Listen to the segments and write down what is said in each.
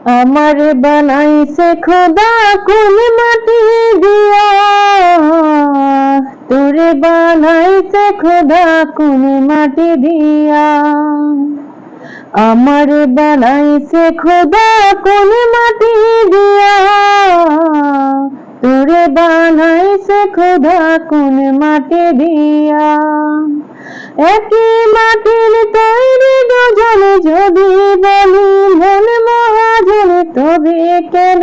আমার বানাইছে খোদা কোন মাটি দিয়া, তোরে বানাইছে খোদা কোন মাটি দিয়া। আমার বানাইছে খোদা কোন মাটি দিয়া, তোরে বানাইছে খোদা কোন মাটি দিয়া। একই মাটির তৈরি দুজন যদি বলি মন মহাজন, তবে কেন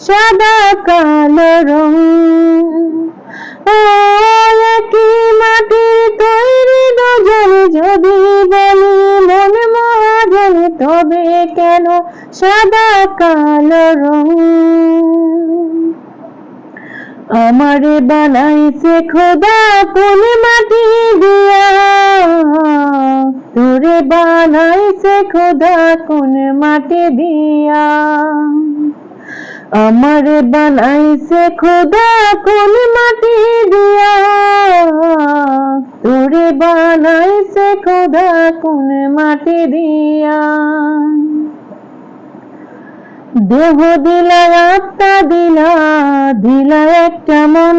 সাদা কালো রং? ও একই মাটির তৈরি দুজন যদি বলি মন মহাজন, তবে কেন সাদা কালো রং? আমার বানাইছে খোদা কোন মাটি দিয়া, তোরে বানাইছে খোদা কোন মাটি দিয়া। আমার বানাইছে খোদা কোন মাটি দিয়া, তোরে বানাইছে খোদা কোন মাটি দিয়া। দেহ দিলা আত্মা দিলা, দিলা একটা মন,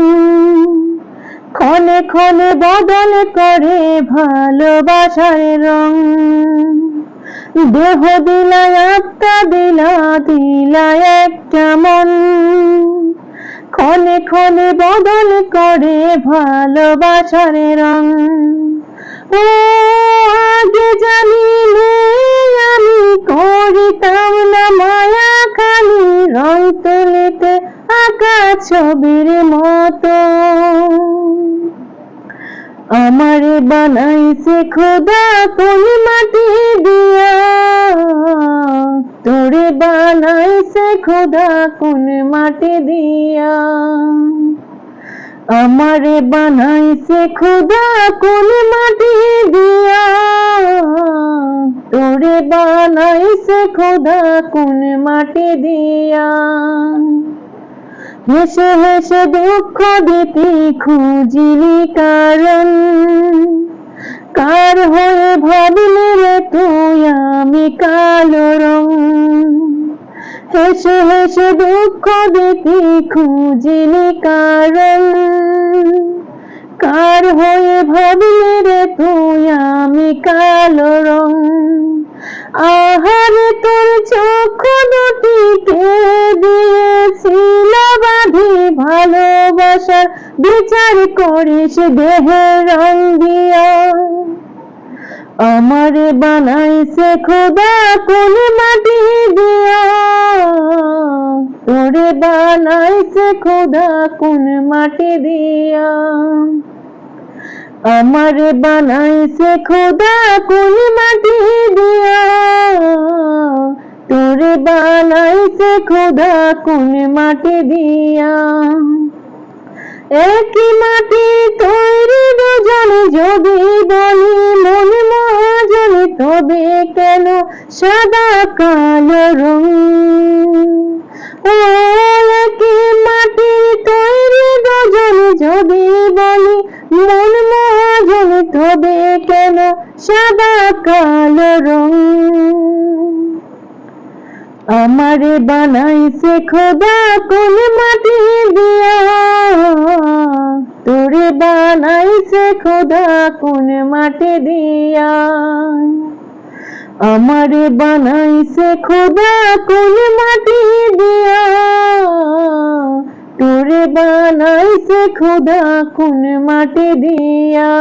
ক্ষণে ক্ষণে বদল করে ভালোবাসার রং। দেহ দিলা আত্মা দিলা, দিলা একটা মন, ক্ষণে ক্ষণে বদল করে ভালোবাসার রং। ও আগে জানিলে আমি করিতাম না মায়া খালি, রং তুলিতে আঁকা ছবির মতো। আমার বানাইছে খোদা কোন মাটি দিয়া, তোরে বানাইছে খোদা কোন মাটি দিয়া। আমার বানাইছে খোদা কোন মাটি দিয়া, তোরে বানাইছে খোদা কোন মাটি দিয়া। হেসে হেসে দুঃখ দিতে খুঁজিলি কারণ, কার হয়ে ভাবলি রে তুই আমি কালো রং? হেসে হেসে দুঃখ দিতে খুঁজিলি কারণ, কার হয়ে ভাবলি রে তুই আমি কালো রং? আহারে তোর চক্ষু দুটিকে দিয়েছিল বাঁধি, ভালোবাসার বিচার করিস দেহের রং দিয়া। আমার বানাইছে খোদা কোন মাটি দিয়া, তোরে বানাইছে খোদা কোন মাটি দিয়া। আমার বানাইছে খোদা কোন মাটি দিয়া, তোরে বানাইছে খোদা কোন মাটি দিয়া। একই মাটি তৈরি দুজন যদি বলি মন মহাজন, তবে কেন সাদা কালো রং? ও একই মাটি তৈরি দুজন যদি বলি মন মহাজন, তবে কেন সাদা কালো রং? আমার বানাইছে খোদা কোন মাটি দিয়া, তোরে বানাইছে খোদা কোন মাটি দিয়া। আমার বানাইছে খোদা কোন মাটি দিয়া, তোরে বানাইছে খোদা কোন মাটি দিয়া।